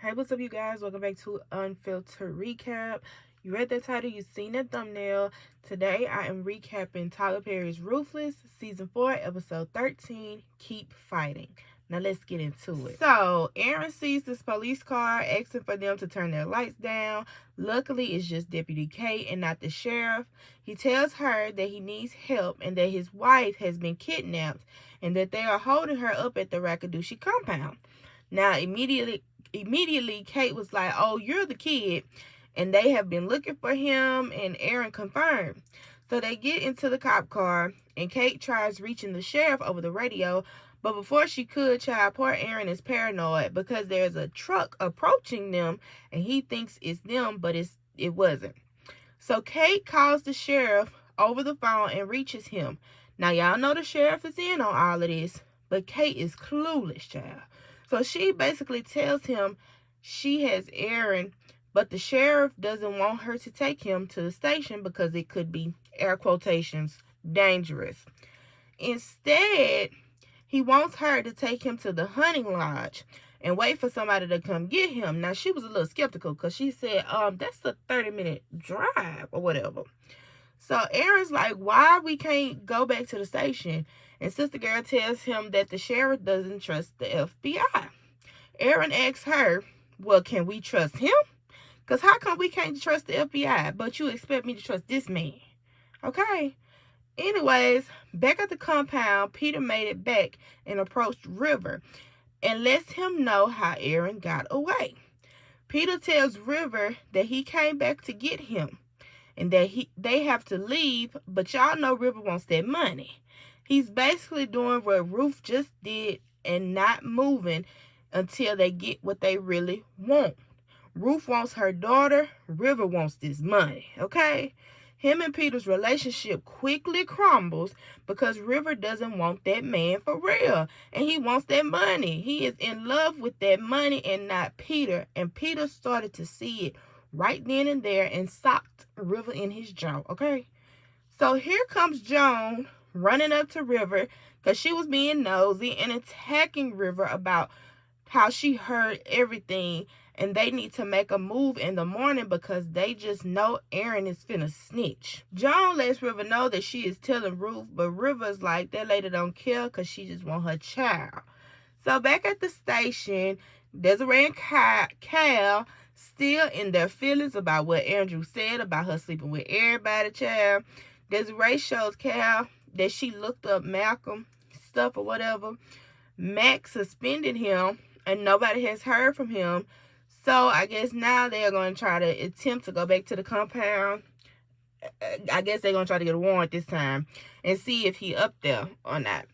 Hey, what's up, you guys? Welcome back to Unfiltered Recap. You read the title, you seen the thumbnail. Today, I am recapping Tyler Perry's Ruthless, Season 4, Episode 13, Keep Fighting. Now, let's get into it. So, Aaron sees this police car, asking for them to turn their lights down. Luckily, it's just Deputy Kate and not the sheriff. He tells her that he needs help and that his wife has been kidnapped and that they are holding her up at the Rakadooshi compound. Now, immediately Kate was like, oh, you're the kid, and they have been looking for him, and Aaron confirmed. So they get into the cop car, and Kate tries reaching the sheriff over the radio, but before she could, poor Aaron is paranoid because there's a truck approaching them, and he thinks it's them, but it wasn't. So Kate calls the sheriff over the phone and reaches him. Now, y'all know the sheriff is in on all of this, but Kate is clueless, child. So she basically tells him she has Aaron, but the sheriff doesn't want her to take him to the station because it could be, air quotations, dangerous. Instead, he wants her to take him to the hunting lodge and wait for somebody to come get him. Now, she was a little skeptical because she said, that's a 30-minute drive or whatever. So Aaron's like, why we can't go back to the station? And Sister Girl tells him that the sheriff doesn't trust the FBI. Aaron asks her, well, can we trust him? Because how come we can't trust the FBI, but you expect me to trust this man? Okay. Anyways, back at the compound, Peter made it back and approached River and lets him know how Aaron got away. Peter tells River that he came back to get him and that they have to leave, but y'all know River wants that money. He's basically doing what Ruth just did and not moving until they get what they really want. Ruth wants her daughter. River wants this money, okay? Him and Peter's relationship quickly crumbles because River doesn't want that man for real, and he wants that money. He is in love with that money and not Peter, and Peter started to see it right then and there and socked River in his jaw, okay? So here comes Joan running up to River because she was being nosy and attacking River about how she heard everything and they need to make a move in the morning because they just know Aaron is finna snitch. Joan lets River know that she is telling Ruth, but River's like, that lady don't care because she just want her child. So back at the station, Desiree and Cal still in their feelings about what Andrew said about her sleeping with everybody, child. Desiree shows Cal that she looked up Malcolm stuff or whatever. Max suspended him and nobody has heard from him. So I guess now they're going to try to attempt to go back to the compound. I guess they're going to try to get a warrant this time and see if he up there or not.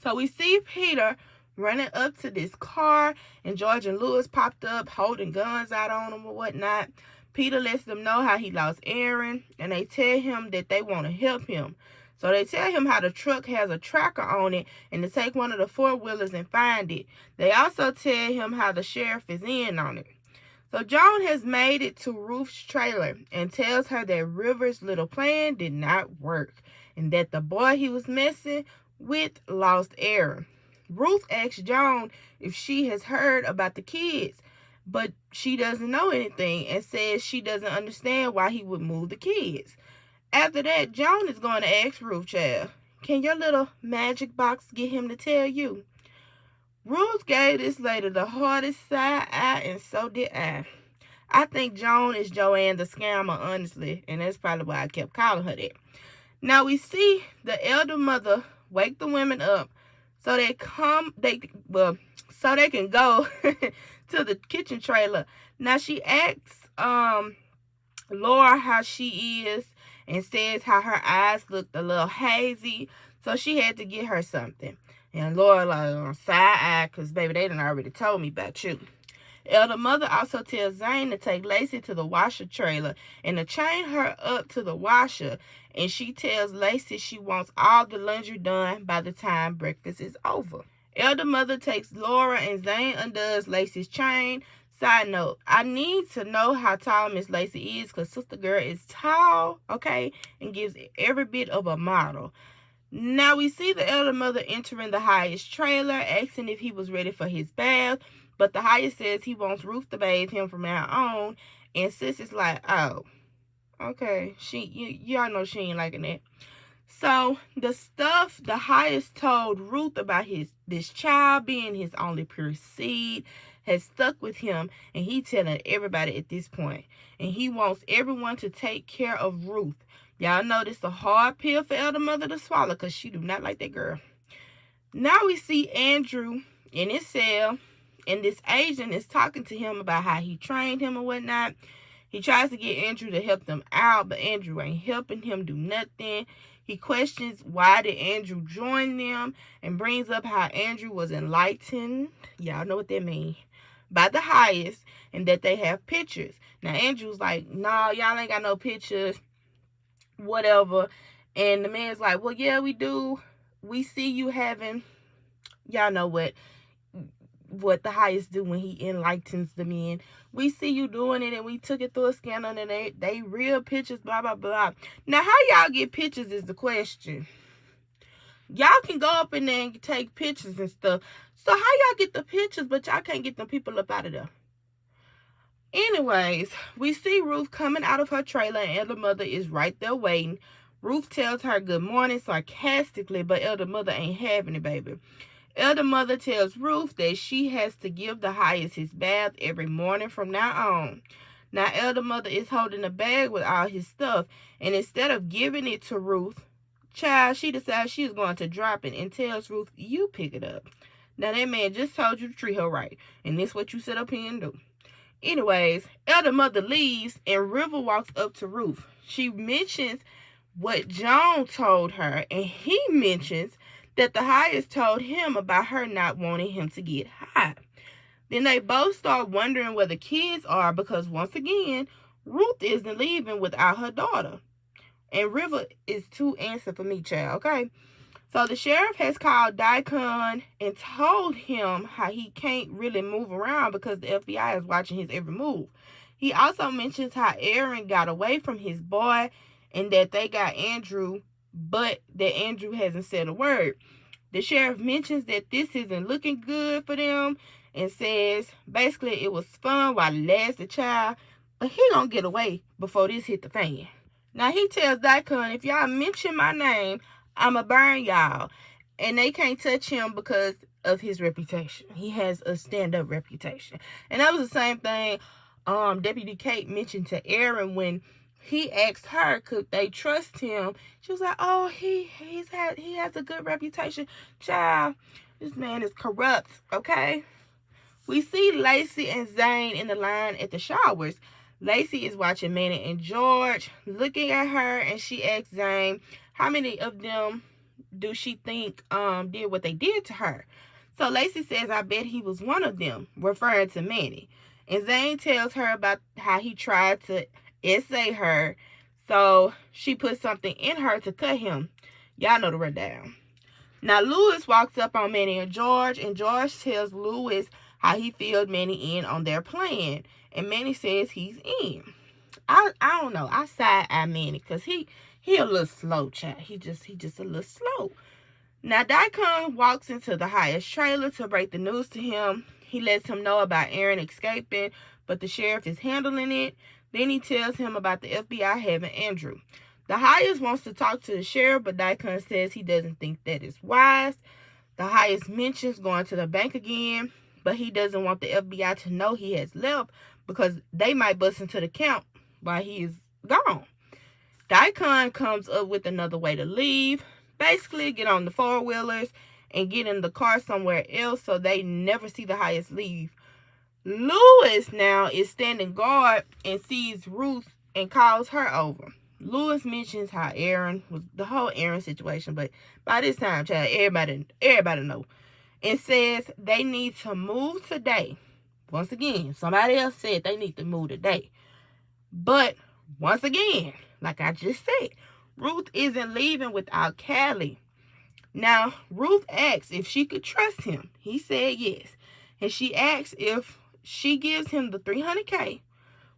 So we see Peter running up to this car, and George and Lewis popped up holding guns out on him or whatnot. Peter lets them know how he lost Aaron, and they tell him that they want to help him. So they tell him how the truck has a tracker on it and to take one of the four-wheelers and find it. They also tell him how the sheriff is in on it. So Joan has made it to Ruth's trailer and tells her that River's little plan did not work and that the boy he was messing with lost Aaron. Ruth asks Joan if she has heard about the kids, but she doesn't know anything and says she doesn't understand why he would move the kids. After that, Joan is going to ask Ruth, child, can your little magic box get him to tell you? Ruth gave this lady the hardest side eye, and so did I. I think Joan is Joanne the scammer, honestly, and that's probably why I kept calling her that. Now we see the elder mother wake the women up so they can go to the kitchen trailer. Now she asks Laura how she is and says how her eyes looked a little hazy, so she had to get her something. And Laura like on side eye because baby they done already told me about you. Elder mother also tells Zane to take Lacey to the washer trailer and to chain her up to the washer. And she tells Lacey she wants all the laundry done by the time breakfast is over. Elder mother takes Laura and Zane undoes Lacey's chain. Side note, I need to know how tall Miss Lacey is because Sister Girl is tall, okay, and gives every bit of a model. Now we see the elder mother entering the highest trailer, asking if he was ready for his bath. But the highest says he wants Ruth to bathe him from now on. And sis is like, oh, okay. Y'all know she ain't liking that. So the stuff the highest told Ruth about this child being his only pure seed has stuck with him, and he telling everybody at this point. And he wants everyone to take care of Ruth. Y'all know this a hard pill for Elder Mother to swallow, because she do not like that girl. Now we see Andrew in his cell, and this agent is talking to him about how he trained him and whatnot. He tries to get Andrew to help them out, but Andrew ain't helping him do nothing. He questions why did Andrew join them, and brings up how Andrew was enlightened, y'all know what that means, by the highest, and that they have pictures. Now Andrew's like, nah, y'all ain't got no pictures, whatever. And the man's like, well, yeah, we do. We see you having, y'all know what the highest do when he enlightens the men. We see you doing it, and we took it through a scanner, and they real pictures, blah, blah, blah. Now, how y'all get pictures is the question. Y'all can go up in there and take pictures and stuff. So how y'all get the pictures, but y'all can't get them people up out of there? Anyways, we see Ruth coming out of her trailer, and Elder Mother is right there waiting. Ruth tells her good morning sarcastically, but Elder Mother ain't having it, baby. Elder Mother tells Ruth that she has to give the highest his bath every morning from now on. Now, Elder Mother is holding a bag with all his stuff, and instead of giving it to Ruth, child, she decides she's going to drop it and tells Ruth, you pick it up. Now, that man just told you to treat her right, and this what you sit up here and do. Anyways, Elder Mother leaves, and River walks up to Ruth. She mentions what John told her, and he mentions that the highest told him about her not wanting him to get high. Then they both start wondering where the kids are, because once again, Ruth isn't leaving without her daughter. And River is too answer for me, child, okay? So the sheriff has called Daikon and told him how he can't really move around because the FBI is watching his every move. He also mentions how Aaron got away from his boy and that they got Andrew, but that Andrew hasn't said a word. The sheriff mentions that this isn't looking good for them and says basically it was fun while it lasted, child, but he gonna get away before this hit the fan. Now he tells Daikon, if y'all mention my name, I'ma burn y'all. And they can't touch him because of his reputation. He has a stand-up reputation. And that was the same thing Deputy Kate mentioned to Aaron when he asked her could they trust him. She was like, oh, he has a good reputation. Child, this man is corrupt, okay? We see Lacey and Zane in the line at the showers. Lacey is watching Manny and George looking at her, and she asks Zane how many of them do she think did what they did to her. So Lacey says, I bet he was one of them, referring to Manny. And Zane tells her about how he tried to essay her, so she put something in her to cut him. Y'all know the rundown. Now Lewis walks up on Manny and George tells Lewis how he filled Manny in on their plan, and Manny says he's in. I don't know. I side-eye Manny because he a little slow, child. He just a little slow. Now Daikon walks into the highest trailer to break the news to him. He lets him know about Aaron escaping, but the sheriff is handling it. Then he tells him about the FBI having Andrew. The highest wants to talk to the sheriff, but Daikon says he doesn't think that is wise. The highest mentions going to the bank again, but he doesn't want the FBI to know he has left because they might bust into the camp while he is gone. Daikon comes up with another way to leave. Basically, get on the four-wheelers and get in the car somewhere else so they never see the highest leave. Lewis now is standing guard and sees Ruth and calls her over. Lewis mentions how Aaron was the whole Aaron situation, but by this time, child, everybody know. And says they need to move today. Once again, somebody else said they need to move today. But once again, like I just said, Ruth isn't leaving without Callie. Now, Ruth asks if she could trust him. He said yes. And she asks if she gives him the $300K,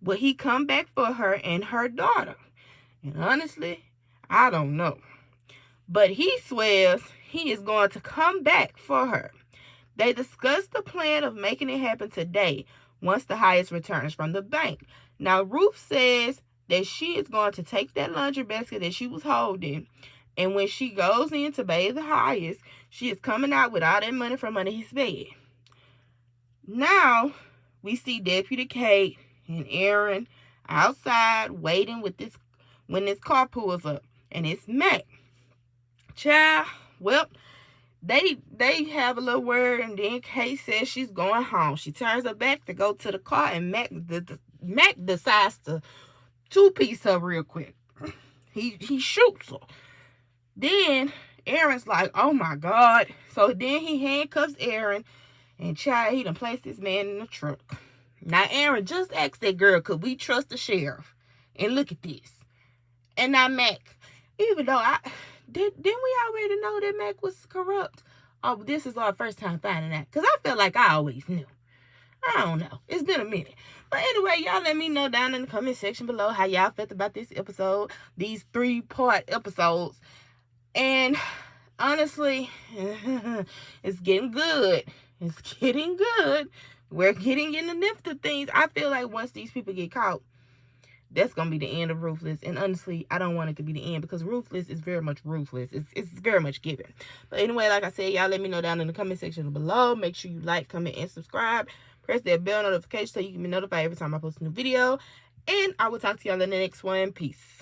will he come back for her and her daughter? And honestly, I don't know. But he swears he is going to come back for her. They discussed the plan of making it happen today once the highest returns from the bank. Now, Ruth says that she is going to take that laundry basket that she was holding, and when she goes in to bathe the highest, she is coming out with all that money from under his bed. Now, we see Deputy Kate and Aaron outside waiting with this when this car pulls up, and it's Mac. Child, well, they have a little word, and then Kate says she's going home. She turns her back to go to the car, and Mac decides to two-piece her real quick. He shoots her. Then Aaron's like, oh my God. So then he handcuffs Aaron, and child, he done placed this man in the trunk. Now Aaron just asked that girl, could we trust the sheriff? And look at this. And now Mac, even though didn't we already know that Mac was corrupt? Oh, this is our first time finding out. Because I felt like I always knew. I don't know. It's been a minute. But anyway, y'all let me know down in the comment section below how y'all felt about this episode. These 3-part episodes. And honestly, it's getting good. It's getting good. We're getting in the nip of things. I feel like once these people get caught, that's going to be the end of Ruthless. And honestly, I don't want it to be the end because Ruthless is very much ruthless. It's very much given. But anyway, like I said, y'all let me know down in the comment section below. Make sure you like, comment, and subscribe. Press that bell notification so you can be notified every time I post a new video. And I will talk to y'all in the next one. Peace.